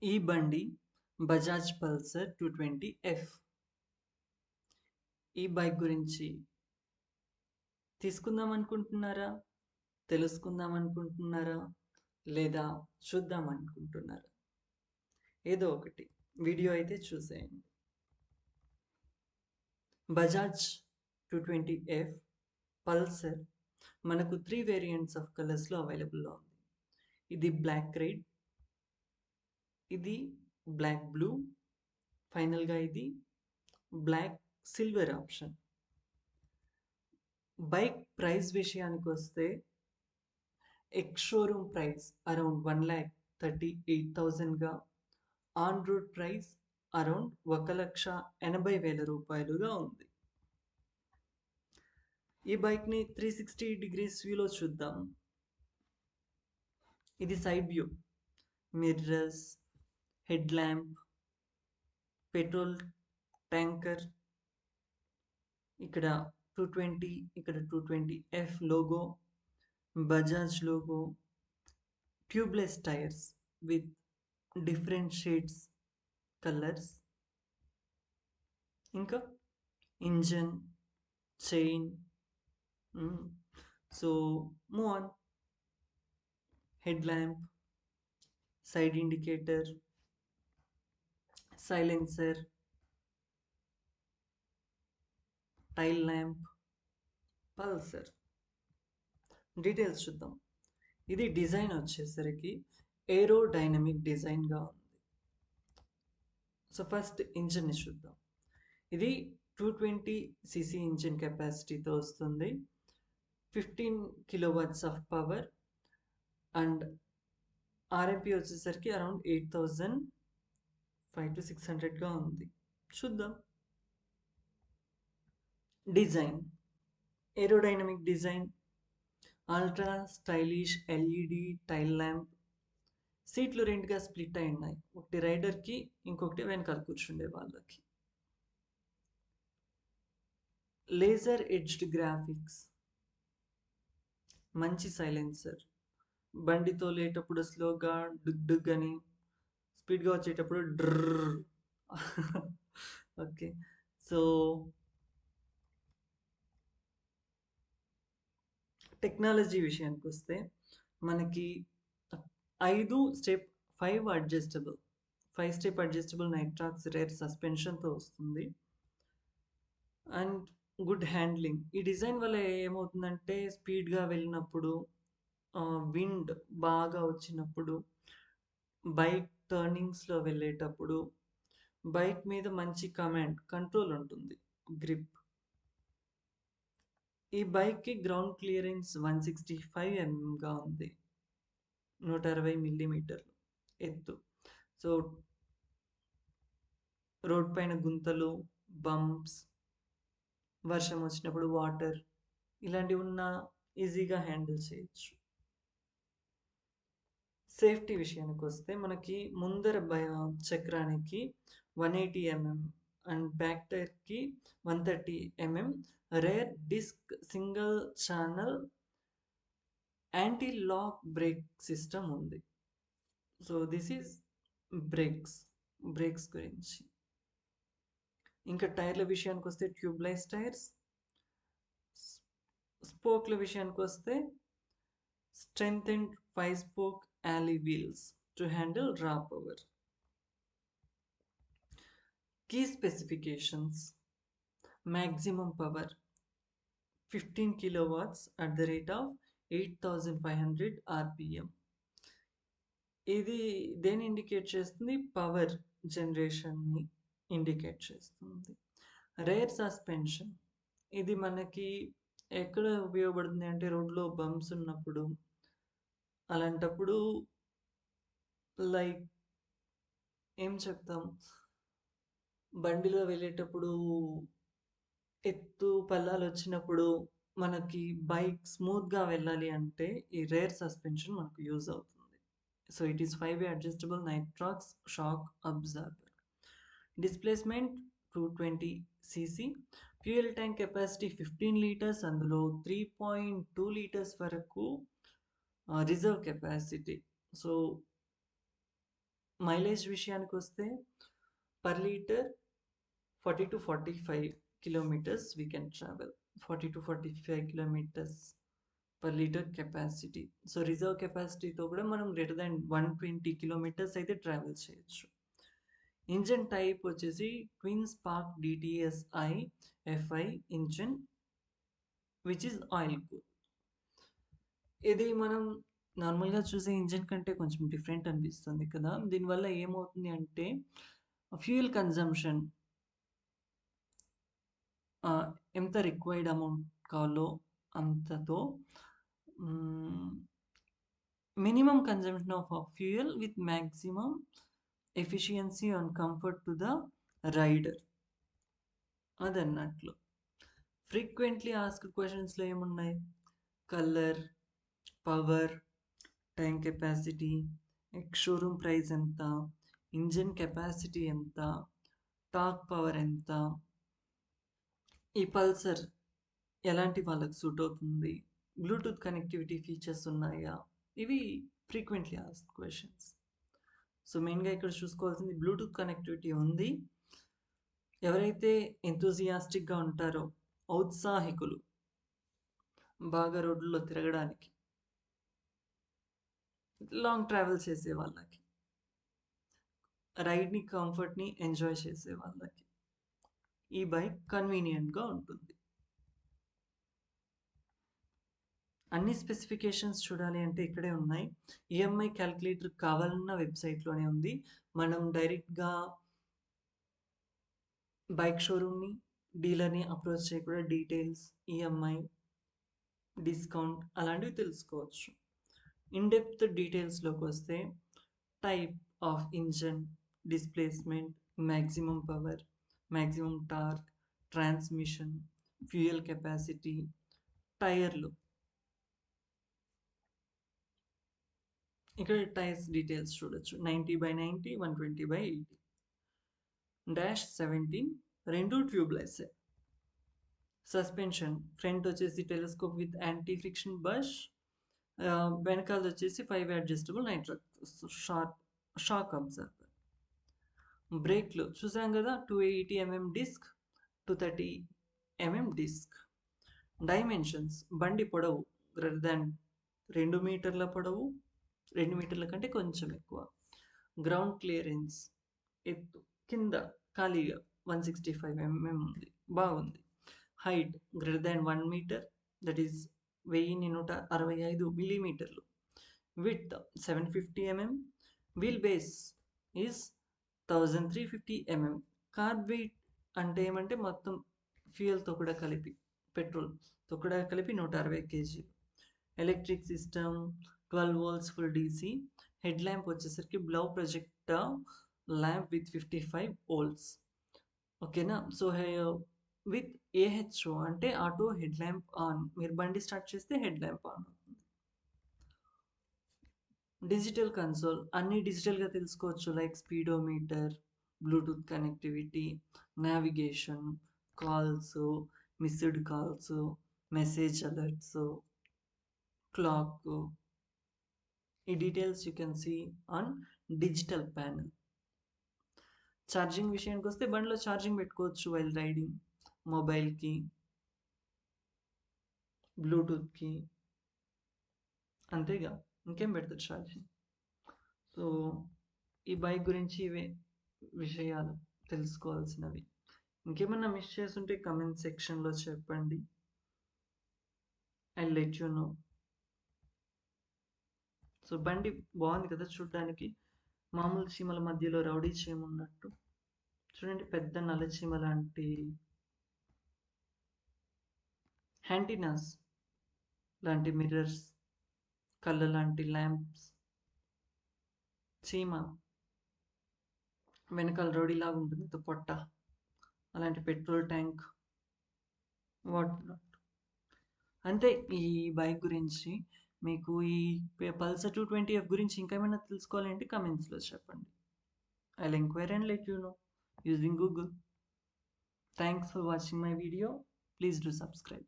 ఈ బండి Bajaj Pulsar 220F. ఈ బైక్ గురించి తీసుకుందాం అనుకుంటున్నారా? తెలుసుకుందాం అనుకుంటున్నారా? లేదా చూద్దాం అనుకుంటున్నారా? ఏదో ఒకటి వీడియో అయితే చూసేయండి. బజాజ్ 220F పల్సర్ మనకు 3 వేరియంట్స్ ఆఫ్ కలర్స్లో అవైలబుల్లో ఉంది. ఇది బ్లాక్ రెడ్, ఇది బ్లాక్ బ్లూ, ఫైనల్గా ఇది black silver option. Bike price విషయానికి వస్తే ఎక్స్ షోరూమ్ ప్రైస్ అరౌండ్ 1,38,000గా, ఆన్ రోడ్ ప్రైస్ అరౌండ్ 1,80,000 రూపాయలుగా ఉంది. ఈ బైక్ని 360 డిగ్రీస్ వ్యూలో చూద్దాం. ఇది side view, mirrors, head lamp, petrol tanker, ఇక్కడ 220, ఇక్కడ 220F logo, Bajaj logo, tubeless tyres with different shades colours, ఇంకా engine, chain. So move on. Head lamp, side indicator, silencer, tail lamp, Pulsar. Details చూద్దాం. ఇది design వచ్చేసరికి aerodynamic డిజైన్గా ఉంది. So first ఇంజిన్ని చూద్దాం. ఇది 220cc engine కెపాసిటీతో వస్తుంది. 15 kilowatts of power and RMP వచ్చేసరికి around 8,500 to 600గా ఉంది. చూద్దాం. Design aerodynamic design, ultra stylish LED tail lamp. సీట్లు రెండుగా స్ప్లిట్ అయి ఉన్నాయి, ఒకటి రైడర్కి, ఇంకొకటి వెనకాల కూర్చుండే వాళ్ళకి. లేజర్ ఎడ్జ్డ్ గ్రాఫిక్స్, మంచి సైలెన్సర్. బండి తోలేటప్పుడు స్లోగా డుగ్ డుగ్ అని, స్పీడ్గా వచ్చేటప్పుడు డ్రర్. ఓకే. సో టెక్నాలజీ విషయానికి వస్తే మనకి 5 స్టెప్ అడ్జస్టబుల్ నైట్రాక్స్ రేర్ సస్పెన్షన్తో వస్తుంది. And good handling. ఈ డిజైన్ వల్ల ఏమవుతుందంటే స్పీడ్గా వెళ్ళినప్పుడు, విండ్ బాగా వచ్చినప్పుడు, బైక్ టర్నింగ్స్లో వెళ్ళేటప్పుడు బైక్ మీద మంచి కంట్రోల్ ఉంటుంది, గ్రిప్. ఈ బైక్కి గ్రౌండ్ క్లియరెన్స్ 165 mm ఉంది, 160 మిల్లీమీటర్లు ఎత్తు. సో రోడ్ పైన గుంతలు, బంప్స్, వర్షం వచ్చినప్పుడు వాటర్, ఇలాంటివి ఉన్నా ఈజీగా హ్యాండిల్ చేయొచ్చు. సేఫ్టీ విషయానికి వస్తే మనకి ముందర చక్రానికి 180 mm అండ్ బ్యాక్ టైర్కి 130 mm rear disc single channel anti lock brake system ఉంది. సో దిస్ ఈజ్ బ్రేక్స్ గురించి. ఇంకా టైర్ల విషయానికి వస్తే ట్యూబ్లెస్ టైర్స్. స్పోక్ల విషయానికి వస్తే strengthened 5-spoke alloy wheels to handle raw power. Key specifications: maximum power 15 kilowatts at the rate of 8,500 rpm. ఇది దేని indicate చేస్తుంది? పవర్ జనరేషన్ని ఇండికేట్ చేస్తుంది. రేర్ సస్పెన్షన్, ఇది మనకి ఎక్కడ ఉపయోగపడుతుంది అంటే రోడ్లో బంప్స్ ఉన్నప్పుడు, అలాంటప్పుడు లైక్ ఏం చెప్తాం, బండిలో వెళ్ళేటప్పుడు ఎత్తు పల్లాలు వచ్చినప్పుడు మనకి బైక్ స్మూత్గా వెళ్ళాలి అంటే ఈ రేర్ సస్పెన్షన్ మనకు యూజ్ అవుతుంది. So it is 5-way adjustable nitrox shock absorber. Displacement 220cc. Fuel tank capacity 15 litres, అందులో 3.2 లీటర్స్ వరకు రిజర్వ్ కెపాసిటీ. సో మైలేజ్ విషయానికి వస్తే per litre 40 to 45 kilometers we can travel. 40 to 45 kilometers per liter capacity. So reserve కెపాసిటీతో కూడా మనం greater than 120 kilometres అయితే travel చేయొచ్చు. Engine type వచ్చేసి twin spark DTSI FI engine which is oil cool. ఇది మనం నార్మల్గా చూసే ఇంజన్ కంటే కొంచెం డిఫరెంట్ అనిపిస్తుంది కదా. దీనివల్ల ఏమవుతుంది అంటే ఫ్యూయల్ కన్జంప్షన్ ఎంత రిక్వైర్డ్ అమౌంట్ కావాలో అంతతో minimum consumption of fuel with maximum efficiency and comfort to the rider అదన్నట్లు. ఫ్రీక్వెంట్లీ ఆస్క్డ్ క్వశ్చన్స్లో ఏమున్నాయి? Colour, power, tank capacity, ex showroom price ఎంత, ఇంజన్ కెపాసిటీ ఎంత, టార్క్ పవర్ ఎంత, ఈ పల్సర్ ఎలాంటి వాళ్ళకి సూట్ అవుతుంది, బ్లూటూత్ కనెక్టివిటీ ఫీచర్స్ ఉన్నాయా, ఇవి ఫ్రీక్వెంట్లీ ఆస్క్డ్ క్వశ్చన్స్. సో మెయిన్గా ఇక్కడ చూసుకోవాల్సింది బ్లూటూత్ కనెక్టివిటీ ఉంది. ఎవరైతే ఎంతూజియాస్టిక్గా ఉంటారో, ఔత్సాహికులు, బాగా రోడ్లలో తిరగడానికి, లాంగ్ ట్రావెల్ చేసే వాళ్ళకి, రైడ్ని కంఫర్ట్ని ఎంజాయ్ చేసే వాళ్ళకి ఈ బైక్ కన్వీనియంట్గా ఉంటుంది. అన్ని స్పెసిఫికేషన్స్ చూడాలి అంటే ఇక్కడే ఉన్నాయి. ఈఎంఐ క్యాల్కులేటర్ కావాలన్న వెబ్సైట్లోనే ఉంది. మనం డైరెక్ట్గా బైక్ షోరూమ్ని, డీలర్ని అప్రోచ్ చేయకుండా డీటెయిల్స్, ఈఎంఐ, డిస్కౌంట్ అలాంటివి తెలుసుకోవచ్చు. ఇన్డెప్త్ డీటెయిల్స్లోకి వస్తే type of engine, displacement, maximum power, maximum torque, transmission, fuel capacity, టైర్లు. ఇక్కడ టైర్స్ డీటెయిల్స్ చూడొచ్చు. 90/90, 120/80, -17 రెండు ట్యూబ్లెస్. సస్పెన్షన్ ఫ్రంట్ వచ్చేసి telescope with anti friction bush, వెనకాల వచ్చేసి 5 అడ్జస్టబుల్ నైట్రక్ షాక్ అబ్జర్వర్. బ్రేక్లు చూసాం కదా, 280mm disc, 230mm disc. Dimensions బండి పొడవు గ్రేటర్ దాన్ 2 మీటర్ల పొడవు, 2 మీటర్ల కంటే కొంచెం ఎక్కువ. గ్రౌండ్ క్లియరెన్స్ ఎత్తు కింద ఖాళీగా 165mm ఉంది, బాగుంది. Height greater than 1 metre, that is 1165 మిల్లీమీటర్లు. Width 750mm. Wheel base is 1350mm. Car weight అంటే ఏమంటే మొత్తం ఫ్యూయల్తో కూడా కలిపి, పెట్రోల్తో కూడా కలిపి 160 kg. Electric system 12 volts full DC. Head lamp వచ్చేసరికి blue projector lamp with 55 volts. ఓకేనా. సో విత్ AHO అంటే ఆటో హెడ్ ల్యాంప్ ఆన్. మీరు బండి స్టార్ట్ చేస్తే హెడ్ ల్యాంప్ ఆన్ అవుతుంది. డిజిటల్ కన్సోల్ అన్ని డిజిటల్గా తెలుసుకోవచ్చు, like speedometer, bluetooth connectivity, navigation, calls, missed calls, message alerts, clock. ఈ details you can see on digital panel. Charging విషయానికి వస్తే బండిలో ఛార్జింగ్ పెట్టుకోవచ్చు వైల్ రైడింగ్, మొబైల్కి, బ్లూటూత్కి, అంతేగా ఇంకేం పెడతారు ఛార్జింగ్. సో ఈ బైక్ గురించి ఇవే విషయాలు తెలుసుకోవాల్సినవి. ఇంకేమన్నా మిస్ చేస్తుంటే కమెంట్ సెక్షన్లో చెప్పండి, I let you know. So బండి బాగుంది కదా చూడడానికి, మామూలు చీమల మధ్యలో రౌడీ చీమ ఉన్నట్టు. చూడండి, పెద్ద నల్ల చీమ లాంటి హ్యాంటీనాస్ లాంటి మిర్రర్స్, కళ్ళ లాంటి ల్యాంప్స్, చీమ వెనకాల రౌడీ లాగా ఉంటుంది పొట్ట, అలాంటి పెట్రోల్ ట్యాంక్, వాట్ నాట్. అంతే ఈ బైక్ గురించి. మీకు ఈ పల్సర్ 220F గురించి ఇంకేమైనా తెలుసుకోవాలంటే కమెంట్స్లో చెప్పండి. I will enquiry and let you know using Google. Thanks for watching my video. Please do subscribe.